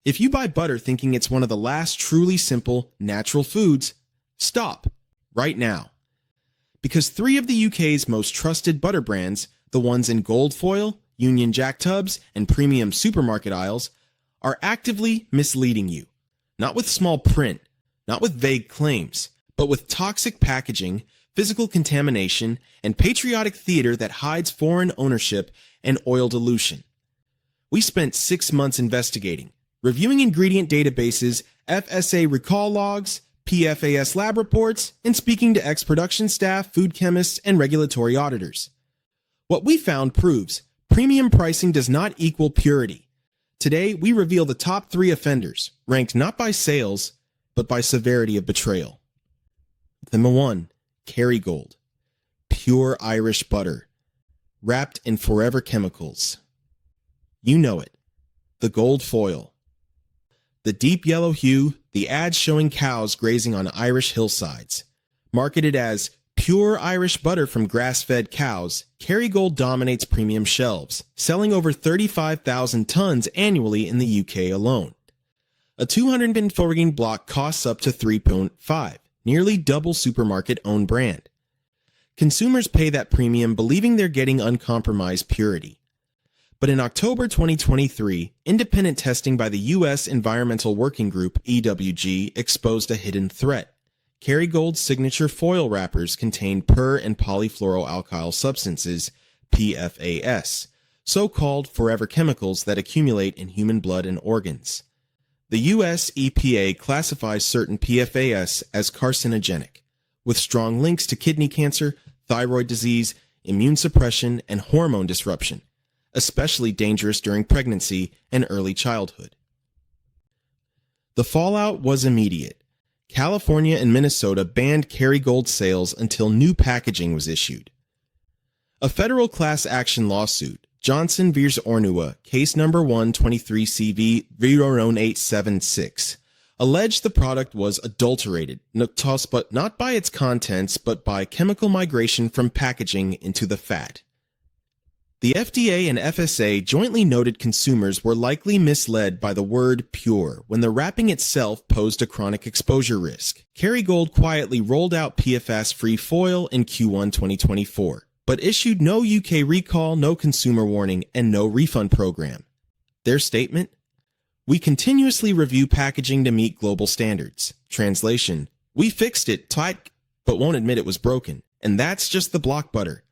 If you buy butter thinking it's one of the last truly simple, natural foods, stop right now. Because 3 of the UK's most trusted butter brands, the ones in gold foil, Union Jack tubs, and premium supermarket aisles, are actively misleading you. Not with small print, not with vague claims, but with toxic packaging, physical contamination, and patriotic theater that hides foreign ownership and oil dilution. We spent 6 months investigating, reviewing ingredient databases, FSA recall logs, PFAS lab reports, and speaking to ex-production staff, food chemists, and regulatory auditors. What we found proves premium pricing does not equal purity. Today, we reveal the top 3 offenders, ranked not by sales, but by severity of betrayal. Number 1, Kerrygold. Pure Irish butter, wrapped in forever chemicals. You know it. The gold foil. The deep yellow hue, the ads showing cows grazing on Irish hillsides. Marketed as pure Irish butter from grass-fed cows, Kerrygold dominates premium shelves, selling over 35,000 tons annually in the UK alone. A 240 block costs up to £3.5, nearly double supermarket-owned brand. Consumers pay that premium believing they're getting uncompromised purity. But in October 2023, independent testing by the U.S. Environmental Working Group, EWG, exposed a hidden threat. Kerrygold's signature foil wrappers contain per- and polyfluoroalkyl substances, PFAS, so-called forever chemicals that accumulate in human blood and organs. The U.S. EPA classifies certain PFAS as carcinogenic, with strong links to kidney cancer, thyroid disease, immune suppression, and hormone disruption, especially dangerous during pregnancy and early childhood. The fallout was immediate. California and Minnesota banned Kerrygold sales until new packaging was issued. A federal class action lawsuit, Johnson v. Ornua, case number 123CV 00876, alleged the product was adulterated, but not by its contents, but by chemical migration from packaging into the fat. The FDA and FSA jointly noted consumers were likely misled by the word pure when the wrapping itself posed a chronic exposure risk. Kerrygold quietly rolled out PFAS-free foil in Q1 2024, but issued no UK recall, no consumer warning, and no refund program. Their statement? We continuously review packaging to meet global standards. Translation: we fixed it tight, but won't admit it was broken. And that's just the block butter.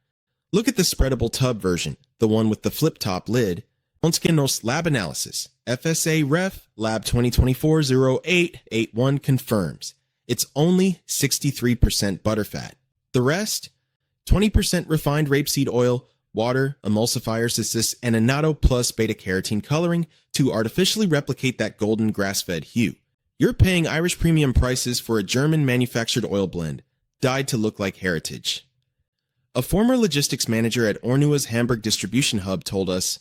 Look at the spreadable tub version, the one with the flip-top lid. Once again, lab analysis. FSA Ref Lab 2024-0881 confirms it's only 63% butterfat. The rest? 20% refined rapeseed oil, water, emulsifiers assist, and annatto plus beta-carotene coloring to artificially replicate that golden grass-fed hue. You're paying Irish premium prices for a German-manufactured oil blend, dyed to look like heritage. A former logistics manager at Ornua's Hamburg distribution hub told us,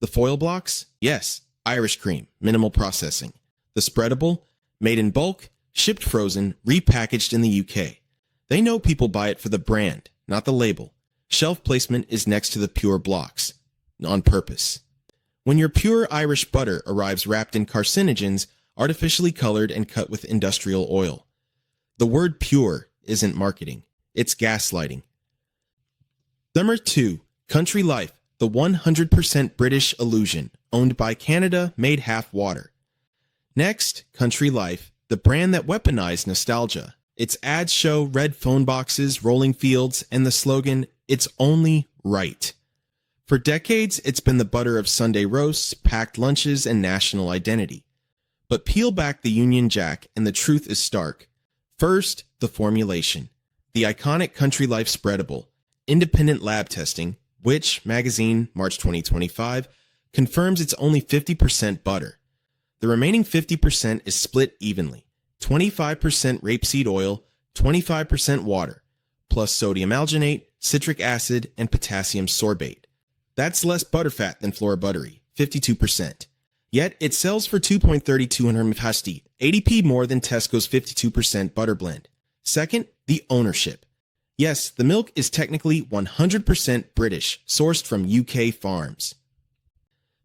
the foil blocks? Yes, Irish cream, minimal processing. The spreadable? Made in bulk, shipped frozen, repackaged in the UK. They know people buy it for the brand, not the label. Shelf placement is next to the pure blocks, on purpose. When your pure Irish butter arrives wrapped in carcinogens, artificially colored and cut with industrial oil. The word pure isn't marketing, it's gaslighting. Number 2, Country Life, the 100% British illusion, owned by Canada, made half water. Next, Country Life, the brand that weaponized nostalgia. Its ads show red phone boxes, rolling fields, and the slogan, "It's only right." For decades, it's been the butter of Sunday roasts, packed lunches, and national identity. But peel back the Union Jack, and the truth is stark. First, the formulation. The iconic Country Life spreadable. Independent lab testing, Which magazine, March 2025, confirms it's only 50% butter. The remaining 50% is split evenly. 25% rapeseed oil, 25% water, plus sodium alginate, citric acid, and potassium sorbate. That's less butterfat than Flora Buttery, 52%. Yet it sells for 2.32 hasti, 80p more than Tesco's 52% butter blend. Second, the ownership. Yes, the milk is technically 100% British, sourced from UK farms.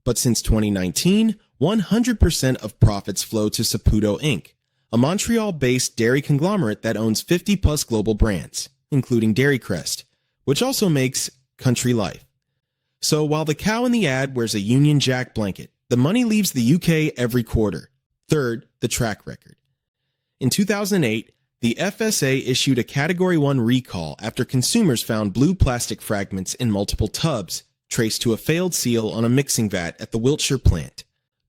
But since 2019, 100% of profits flow to Saputo Inc., a Montreal-based dairy conglomerate that owns 50-plus global brands, including Dairy Crest, which also makes Country Life. So while the cow in the ad wears a Union Jack blanket, the money leaves the UK every quarter. Third, the track record. In 2008, the FSA issued a Category 1 recall after consumers found blue plastic fragments in multiple tubs, traced to a failed seal on a mixing vat at the Wiltshire plant.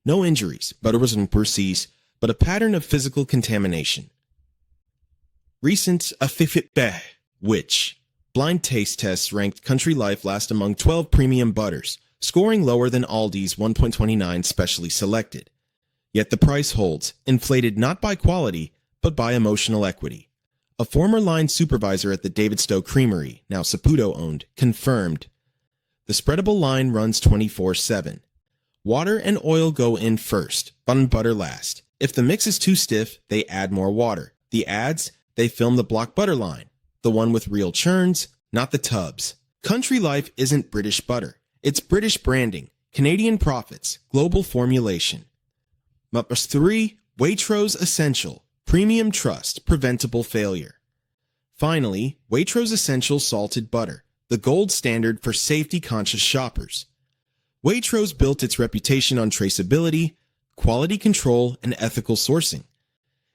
No injuries, butter was overseas, but a pattern of physical contamination. Recent Afifitbe, which blind taste tests ranked Country Life last among 12 premium butters, scoring lower than Aldi's 1.29 specially selected. Yet the price holds, inflated not by quality, but by emotional equity. A former line supervisor at the Davidstow Creamery, now Saputo owned, confirmed, "The spreadable line runs 24/7. Water and oil go in first, butter last. If the mix is too stiff, they add more water. The ads, they film the block butter line, the one with real churns, not the tubs. Country Life isn't British butter. It's British branding, Canadian profits, global formulation." Number 3, Waitrose Essential, premium trust, preventable failure. Finally, Waitrose Essential salted butter, the gold standard for safety-conscious shoppers. Waitrose built its reputation on traceability, quality control, and ethical sourcing.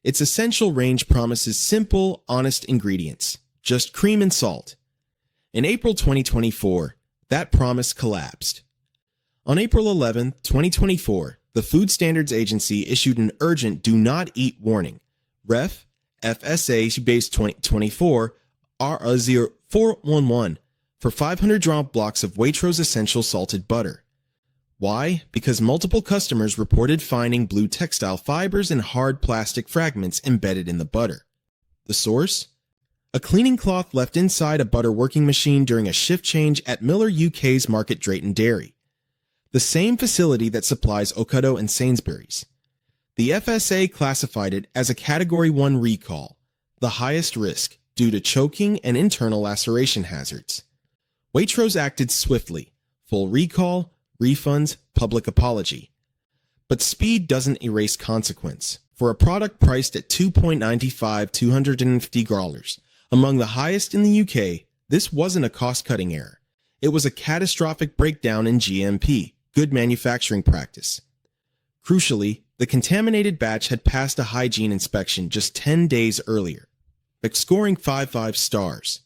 Its essential range promises simple, honest ingredients, just cream and salt. In April 2024, that promise collapsed. On April 11, 2024, the Food Standards Agency issued an urgent do not eat warning. Ref. FSA base 2024 R0411 for 500 drop blocks of Waitrose Essential salted butter. Why? Because multiple customers reported finding blue textile fibers and hard plastic fragments embedded in the butter. The source? A cleaning cloth left inside a butter working machine during a shift change at Miller UK's Market Drayton Dairy, the same facility that supplies Ocado and Sainsbury's. The FSA classified it as a Category 1 recall, the highest risk due to choking and internal laceration hazards. Waitrose acted swiftly, full recall, refunds, public apology. But speed doesn't erase consequence. For a product priced at $2.95, among the highest in the UK, this wasn't a cost-cutting error. It was a catastrophic breakdown in GMP, good manufacturing practice. Crucially, the contaminated batch had passed a hygiene inspection just 10 days earlier, scoring 5 stars.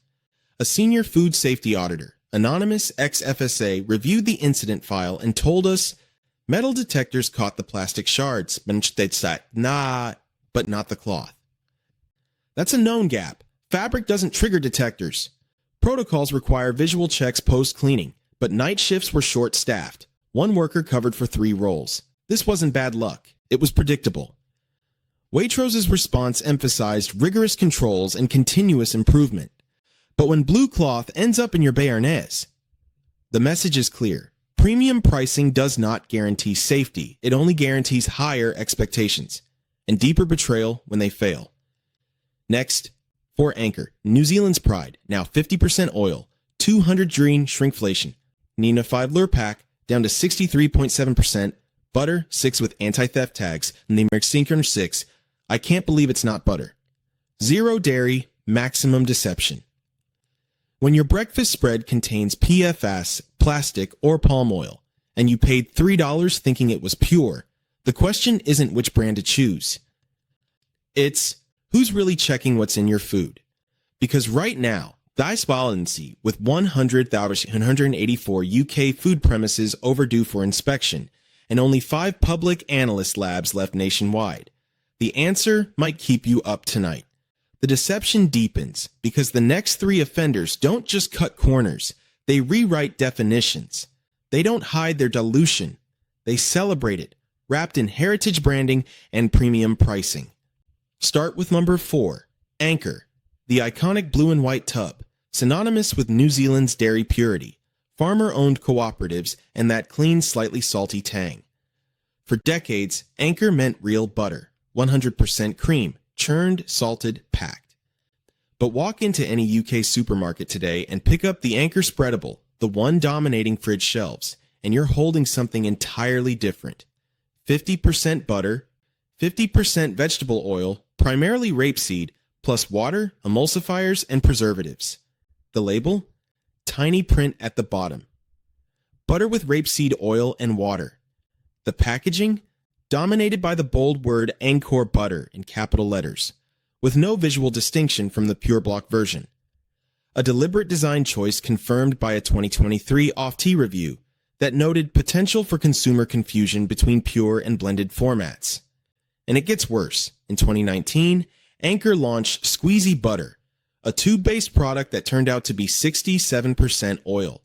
A senior food safety auditor, anonymous ex-FSA, reviewed the incident file and told us, "Metal detectors caught the plastic shards, but not the cloth." That's a known gap. Fabric doesn't trigger detectors. Protocols require visual checks post-cleaning, but night shifts were short-staffed. One worker covered for 3 roles. This wasn't bad luck. It was predictable. Waitrose's response emphasized rigorous controls and continuous improvement. But when blue cloth ends up in your béarnaise, the message is clear. Premium pricing does not guarantee safety. It only guarantees higher expectations and deeper betrayal when they fail. Next, for Anchor, New Zealand's pride, now 50% oil, 200 green shrinkflation. Nina 5 Lurpak, down to 63.7%. Butter, 6 with anti-theft tags, and the Merxinker 6. I can't believe it's not butter. Zero dairy, maximum deception. When your breakfast spread contains PFAS, plastic, or palm oil, and you paid $3 thinking it was pure, the question isn't which brand to choose. It's who's really checking what's in your food. Because right now, Dice with 184 UK food premises overdue for inspection, and only 5 public analyst labs left nationwide. The answer might keep you up tonight. The deception deepens because the next 3 offenders don't just cut corners, they rewrite definitions. They don't hide their dilution. They celebrate it, wrapped in heritage branding and premium pricing. Start with number 4, Anchor, the iconic blue and white tub, synonymous with New Zealand's dairy purity, farmer-owned cooperatives, and that clean, slightly salty tang. For decades, Anchor meant real butter, 100% cream, churned, salted, packed. But walk into any UK supermarket today and pick up the Anchor Spreadable, the one dominating fridge shelves, and you're holding something entirely different. 50% butter, 50% vegetable oil, primarily rapeseed, plus water, emulsifiers, and preservatives. The label? Tiny print at the bottom. Butter with rapeseed oil and water. The packaging? Dominated by the bold word Angkor butter in capital letters, with no visual distinction from the pure block version. A deliberate design choice confirmed by a 2023 Off-Tea review that noted potential for consumer confusion between pure and blended formats. And it gets worse. In 2019, Anchor launched Squeezy Butter, a tube-based product that turned out to be 67% oil,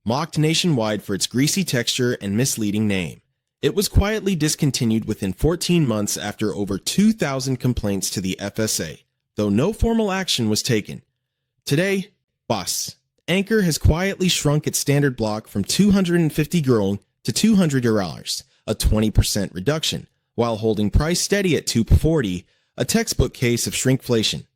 mocked nationwide for its greasy texture and misleading name. It was quietly discontinued within 14 months after over 2,000 complaints to the FSA, though no formal action was taken. Today, Anchor has quietly shrunk its standard block from 250 growing to $200, a 20% reduction, while holding price steady at $240, a textbook case of shrinkflation.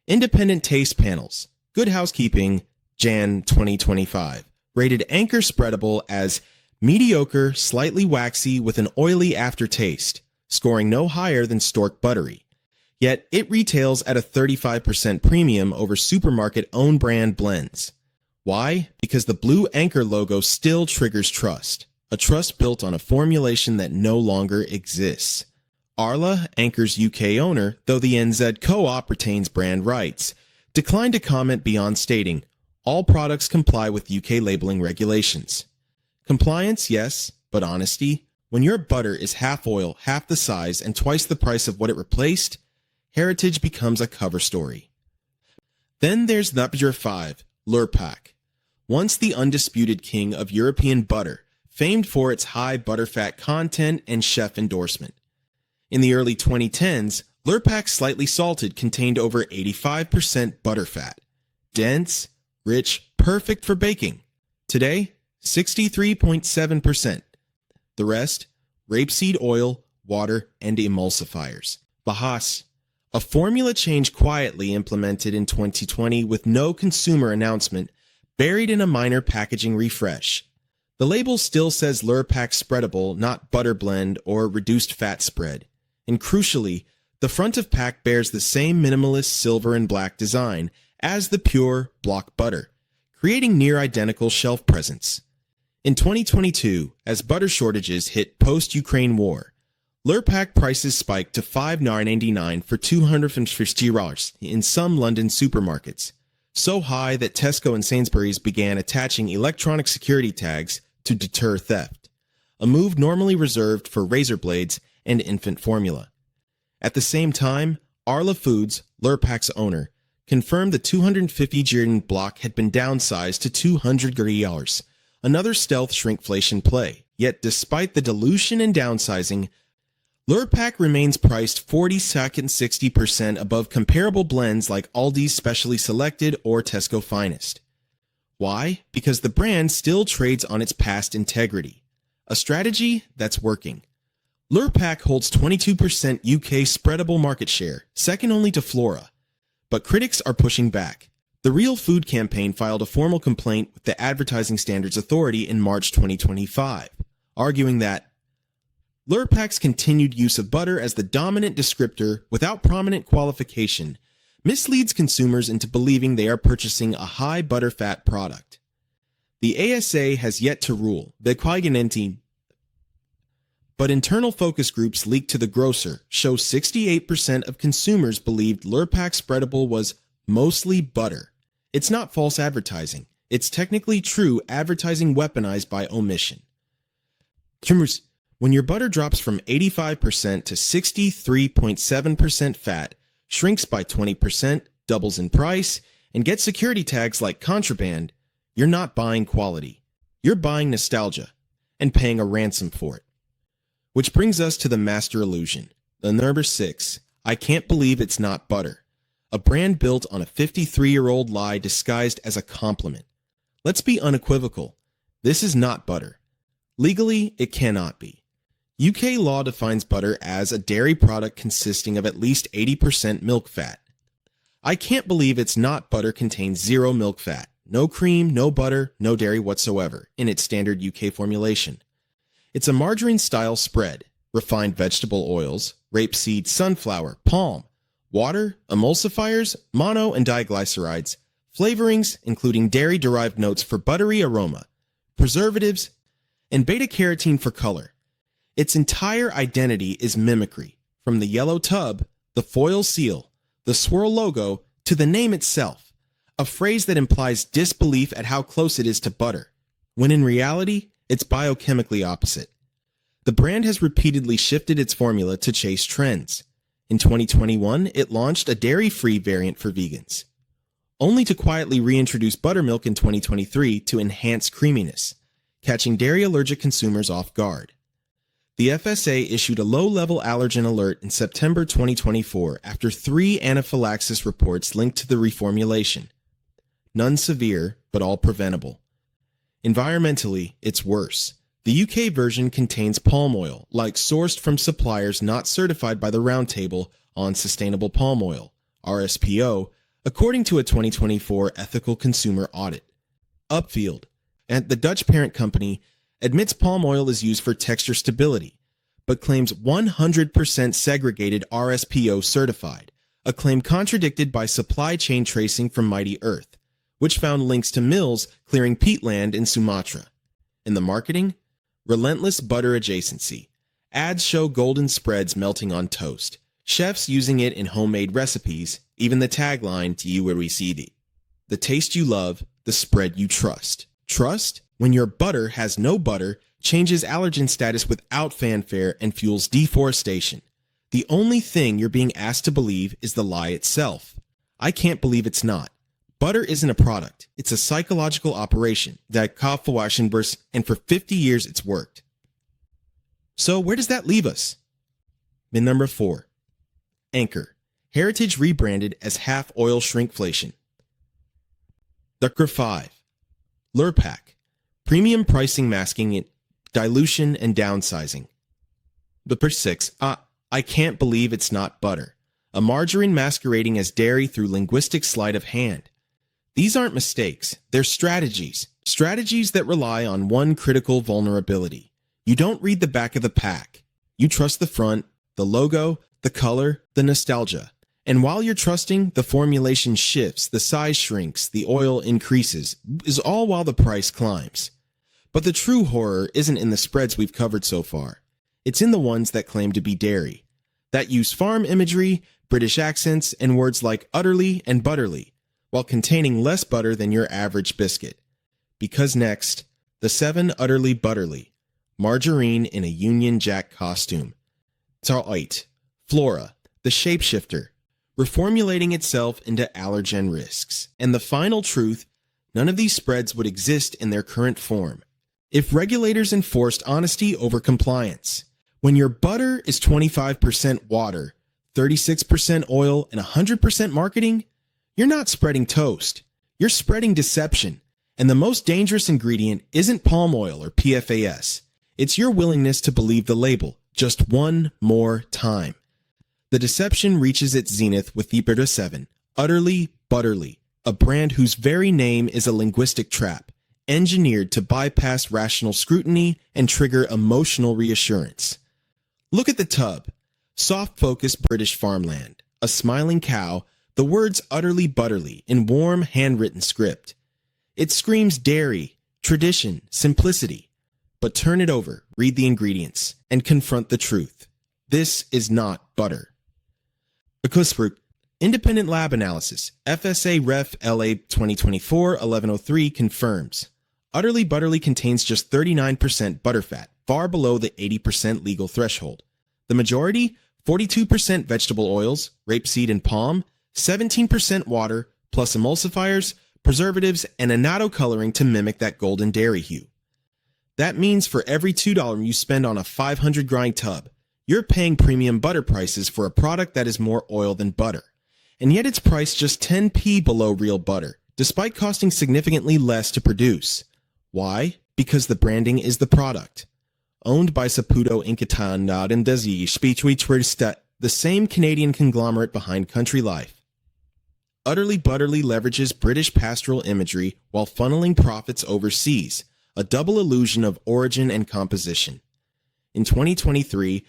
Independent taste panels, Good Housekeeping, Jan 2025, rated Anchor Spreadable as mediocre, slightly waxy with an oily aftertaste, scoring no higher than Stork Buttery. Yet it retails at a 35% premium over supermarket own brand blends. Why? Because the blue Anchor logo still triggers trust, a trust built on a formulation that no longer exists. Arla, Anchor's UK owner, though the NZ Co-op retains brand rights, declined to comment beyond stating, all products comply with UK labeling regulations. Compliance, yes, but honesty? When your butter is half oil, half the size, and twice the price of what it replaced, heritage becomes a cover story. Then there's number 5, Lurpak. Once the undisputed king of European butter, famed for its high butterfat content and chef endorsement. In the early 2010s, Lurpak Slightly Salted contained over 85% butterfat. Dense, rich, perfect for baking. Today, 63.7%. The rest, rapeseed oil, water, and emulsifiers. Bahas. A formula change quietly implemented in 2020 with no consumer announcement, buried in a minor packaging refresh. The label still says Lurpak Spreadable, not Butter Blend or Reduced Fat Spread. And crucially, the front of pack bears the same minimalist silver and black design as the pure block butter, creating near identical shelf presence. In 2022, as butter shortages hit post-Ukraine war, Lurpak prices spiked to $5.99 for $250 in some London supermarkets, so high that Tesco and Sainsbury's began attaching electronic security tags to deter theft, a move normally reserved for razor blades and infant formula. At the same time, Arla Foods, Lurpak's owner, confirmed the 250 block had been downsized to $200, another stealth shrinkflation play. Yet despite the dilution and downsizing, Lurpak remains priced 60% above comparable blends like Aldi's Specially Selected or Tesco Finest. Why? Because the brand still trades on its past integrity, a strategy that's working. Lurpak holds 22% UK spreadable market share, second only to Flora. But critics are pushing back. The Real Food campaign filed a formal complaint with the Advertising Standards Authority in March 2025, arguing that Lurpak's continued use of butter as the dominant descriptor without prominent qualification misleads consumers into believing they are purchasing a high butterfat product. The ASA has yet to rule, but internal focus groups leaked to the grocer show 68% of consumers believed Lurpak Spreadable was mostly butter. It's not false advertising. It's technically true advertising weaponized by omission. When your butter drops from 85% to 63.7% fat, shrinks by 20%, doubles in price, and gets security tags like contraband, you're not buying quality. You're buying nostalgia and paying a ransom for it. Which brings us to the master illusion. The number 6, I can't believe it's not butter. A brand built on a 53-year-old lie disguised as a compliment. Let's be unequivocal. This is not butter. Legally, it cannot be. UK law defines butter as a dairy product consisting of at least 80% milk fat. I can't believe it's not butter contains zero milk fat, no cream, no butter, no dairy whatsoever in its standard UK formulation. It's a margarine-style spread, refined vegetable oils, rapeseed, sunflower, palm, water, emulsifiers, mono and diglycerides, flavorings, including dairy-derived notes for buttery aroma, preservatives, and beta-carotene for color. Its entire identity is mimicry, from the yellow tub, the foil seal, the swirl logo, to the name itself, a phrase that implies disbelief at how close it is to butter, when in reality, it's biochemically opposite. The brand has repeatedly shifted its formula to chase trends. In 2021, it launched a dairy-free variant for vegans, only to quietly reintroduce buttermilk in 2023 to enhance creaminess, catching dairy-allergic consumers off guard. The FSA issued a low-level allergen alert in September 2024 after 3 anaphylaxis reports linked to the reformulation. None severe, but all preventable. Environmentally, it's worse. The UK version contains palm oil, sourced from suppliers not certified by the Roundtable on Sustainable Palm Oil, RSPO, according to a 2024 ethical consumer audit. Upfield, and the Dutch parent company, admits palm oil is used for texture stability, but claims 100% segregated RSPO certified, a claim contradicted by supply chain tracing from Mighty Earth, which found links to mills clearing peatland in Sumatra. In the marketing, relentless butter adjacency. Ads show golden spreads melting on toast, chefs using it in homemade recipes, even the tagline to you recidi. The taste you love, the spread you trust. Trust? When your butter has no butter, changes allergen status without fanfare, and fuels deforestation. The only thing you're being asked to believe is the lie itself. I can't believe it's not. Butter isn't a product. It's a psychological operation that Kaufwaschenburs, and for 50 years it's worked. So where does that leave us? Min number 4. Anchor. Heritage rebranded as half-oil shrinkflation. Number 5. Lurpak. Premium pricing masking it, dilution and downsizing. Number 6. I can't believe it's not butter. A margarine masquerading as dairy through linguistic sleight of hand. These aren't mistakes, they're strategies. Strategies that rely on one critical vulnerability. You don't read the back of the pack. You trust the front, the logo, the color, the nostalgia. And while you're trusting, the formulation shifts, the size shrinks, the oil increases, is all while the price climbs. But the true horror isn't in the spreads we've covered so far. It's in the ones that claim to be dairy, that use farm imagery, British accents, and words like utterly and butterly, while containing less butter than your average biscuit. Because next, the 7 utterly butterly, margarine in a Union Jack costume. It's Flora, the shapeshifter, reformulating itself into allergen risks. And the final truth, none of these spreads would exist in their current form if regulators enforced honesty over compliance. When your butter is 25% water, 36% oil, and 100% marketing, you're not spreading toast. You're spreading deception. And the most dangerous ingredient isn't palm oil or PFAS. It's your willingness to believe the label just one more time. The deception reaches its zenith with the 7, utterly butterly, a brand whose very name is a linguistic trap, engineered to bypass rational scrutiny and trigger emotional reassurance. Look at the tub. Soft-focused British farmland, a smiling cow, the words utterly butterly in warm, handwritten script. It screams dairy, tradition, simplicity. But turn it over, read the ingredients, and confront the truth. This is not butter. Because for independent lab analysis, FSA Ref LA 2024-1103 confirms utterly butterly contains just 39% butterfat, far below the 80% legal threshold. The majority, 42% vegetable oils, rapeseed and palm, 17% water, plus emulsifiers, preservatives, and annatto coloring to mimic that golden dairy hue. That means for every $2 you spend on a 500 grind tub, you're paying premium butter prices for a product that is more oil than butter. And yet it's priced just 10p below real butter, despite costing significantly less to produce. Why? Because the branding is the product. Owned by Saputo Inkatan Nadendazi Speechwitwersta, the same Canadian conglomerate behind Country Life. Utterly Butterly leverages British pastoral imagery while funneling profits overseas, a double illusion of origin and composition. In 2023,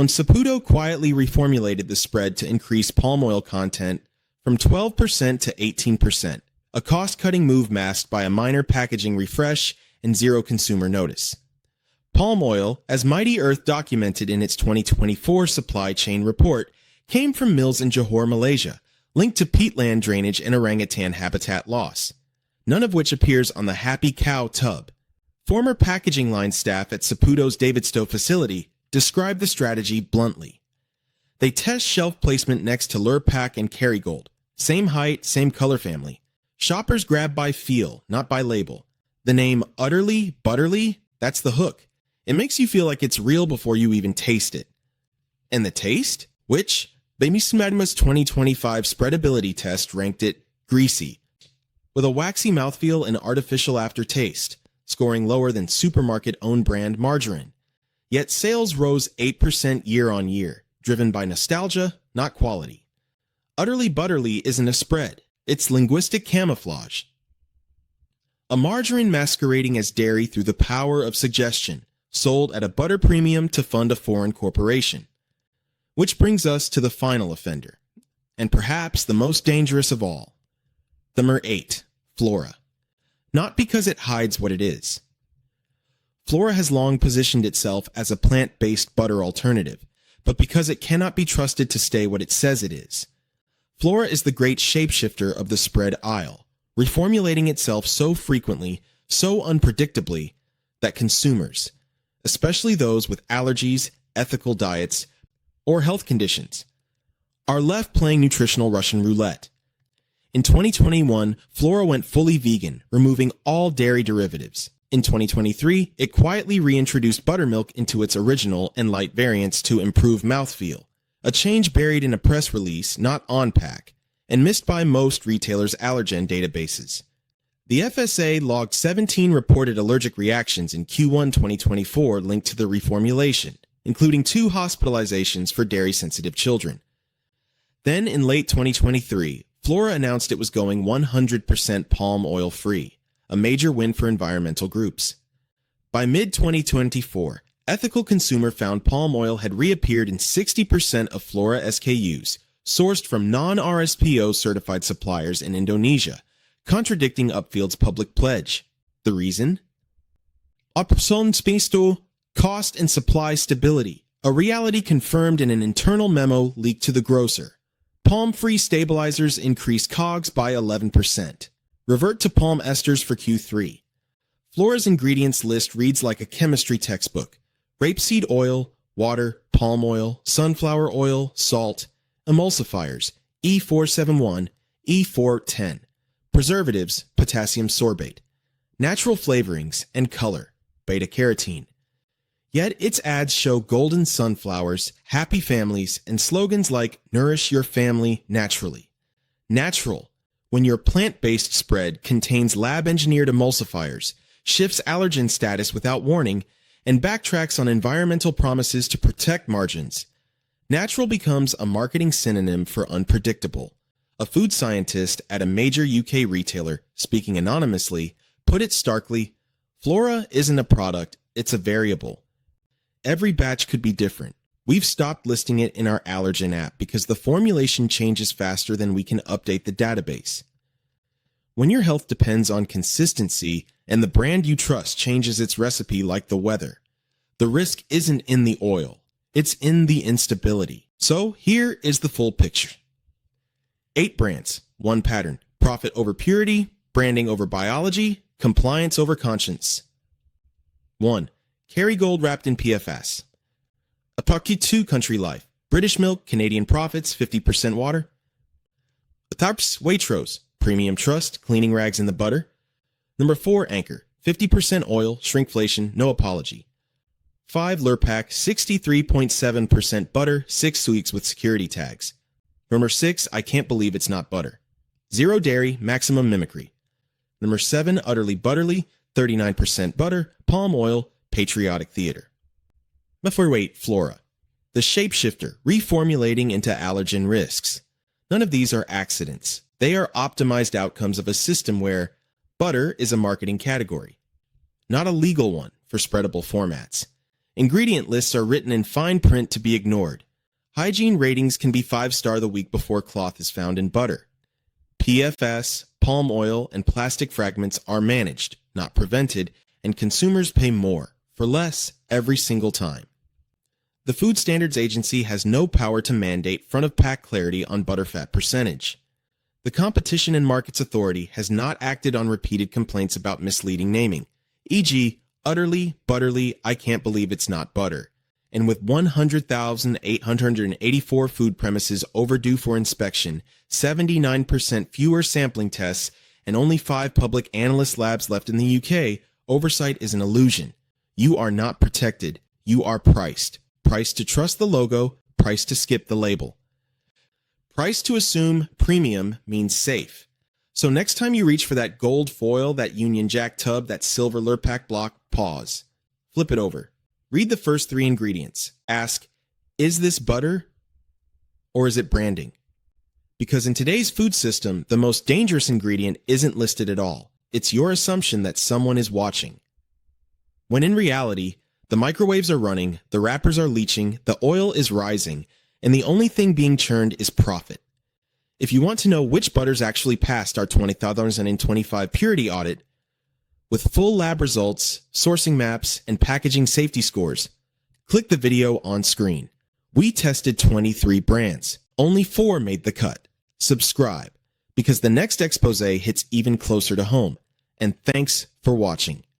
Saputo quietly reformulated the spread to increase palm oil content from 12% to 18%, a cost-cutting move masked by a minor packaging refresh and zero consumer notice. Palm oil, as Mighty Earth documented in its 2024 supply chain report, came from mills in Johor, Malaysia, linked to peatland drainage and orangutan habitat loss, none of which appears on the Happy Cow tub. Former packaging line staff at Saputo's Davidstow facility described the strategy bluntly. They test shelf placement next to Lurpak and Kerrygold. Same height, same color family. Shoppers grab by feel, not by label. The name Utterly Butterly, that's the hook. It makes you feel like it's real before you even taste it. And the taste? Which, Baby Smadma's 2025 spreadability test ranked it greasy, with a waxy mouthfeel and artificial aftertaste, scoring lower than supermarket-owned brand margarine. Yet sales rose 8% year-on-year, driven by nostalgia, not quality. Utterly Butterly isn't a spread, it's linguistic camouflage. A margarine masquerading as dairy through the power of suggestion, sold at a butter premium to fund a foreign corporation. Which brings us to the final offender, and perhaps the most dangerous of all. Number 8, Flora. Not because it hides what it is. Flora has long positioned itself as a plant-based butter alternative, but because it cannot be trusted to stay what it says it is. Flora is the great shapeshifter of the spread aisle, reformulating itself so frequently, so unpredictably, that consumers, especially those with allergies, ethical diets, or health conditions, are left playing nutritional Russian roulette. In 2021, Flora went fully vegan, removing all dairy derivatives. In 2023, it quietly reintroduced buttermilk into its original and light variants to improve mouthfeel, a change buried in a press release not on pack, and missed by most retailers' allergen databases. The FSA logged 17 reported allergic reactions in Q1 2024 linked to the reformulation, including 2 hospitalizations for dairy-sensitive children. Then, in late 2023, Flora announced it was going 100% palm oil free, a major win for environmental groups. By mid-2024, Ethical Consumer found palm oil had reappeared in 60% of Flora SKUs, sourced from non-RSPO certified suppliers in Indonesia, contradicting Upfield's public pledge. The reason? Opsonspisto, cost and supply stability, a reality confirmed in an internal memo leaked to the grocer. Palm-free stabilizers increase COGS by 11%. Revert to palm esters for Q3. Flora's ingredients list reads like a chemistry textbook. Rapeseed oil, water, palm oil, sunflower oil, salt, emulsifiers, E471, E410, preservatives, potassium sorbate, natural flavorings, and color, beta-carotene. Yet its ads show golden sunflowers, happy families, and slogans like "Nourish your family naturally." Natural, when your plant-based spread contains lab-engineered emulsifiers, shifts allergen status without warning, and backtracks on environmental promises to protect margins. Natural becomes a marketing synonym for unpredictable. A food scientist at a major UK retailer, speaking anonymously, put it starkly, "Flora isn't a product, it's a variable. Every batch could be different. We've stopped listing it in our allergen app because the formulation changes faster than we can update the database." When your health depends on consistency and the brand you trust changes its recipe like the weather, the risk isn't in the oil, it's in the instability. So here is the full picture. 8 brands, 1 pattern, profit over purity, branding over biology, compliance over conscience. 1. Kerrygold wrapped in PFS. Apaki 2 Country Life. British milk, Canadian profits, 50% water. Tarps Waitrose. Premium trust, cleaning rags in the butter. Number 4 Anchor. 50% oil, shrinkflation, no apology. 5 Lurpak. 63.7% butter, 6 weeks with security tags. Number 6 I Can't Believe It's Not Butter. 0 dairy, maximum mimicry. Number 7 Utterly Butterly. 39% butter, palm oil, patriotic theater. Before wait, Flora. The shapeshifter, reformulating into allergen risks. None of these are accidents. They are optimized outcomes of a system where butter is a marketing category, not a legal one for spreadable formats. Ingredient lists are written in fine print to be ignored. Hygiene ratings can be 5-star the week before cloth is found in butter. PFS, palm oil, and plastic fragments are managed, not prevented, and consumers pay more, for less, every single time. The Food Standards Agency has no power to mandate front-of-pack clarity on butterfat percentage. The Competition and Markets Authority has not acted on repeated complaints about misleading naming, e.g., utterly, butterly, I can't believe it's not butter. And with 100,884 food premises overdue for inspection, 79% fewer sampling tests, and only 5 public analyst labs left in the UK, oversight is an illusion. You are not protected. You are priced. Priced to trust the logo, priced to skip the label. Priced to assume premium means safe. So next time you reach for that gold foil, that Union Jack tub, that silver Lurpak block, pause. Flip it over. Read the first 3 ingredients. Ask, is this butter or is it branding? Because in today's food system, the most dangerous ingredient isn't listed at all. It's your assumption that someone is watching. When in reality, the microwaves are running, the wrappers are leaching, the oil is rising, and the only thing being churned is profit. If you want to know which butters actually passed our 2025 purity audit, with full lab results, sourcing maps, and packaging safety scores, click the video on screen. We tested 23 brands. Only 4 made the cut. Subscribe, because the next expose hits even closer to home. And thanks for watching.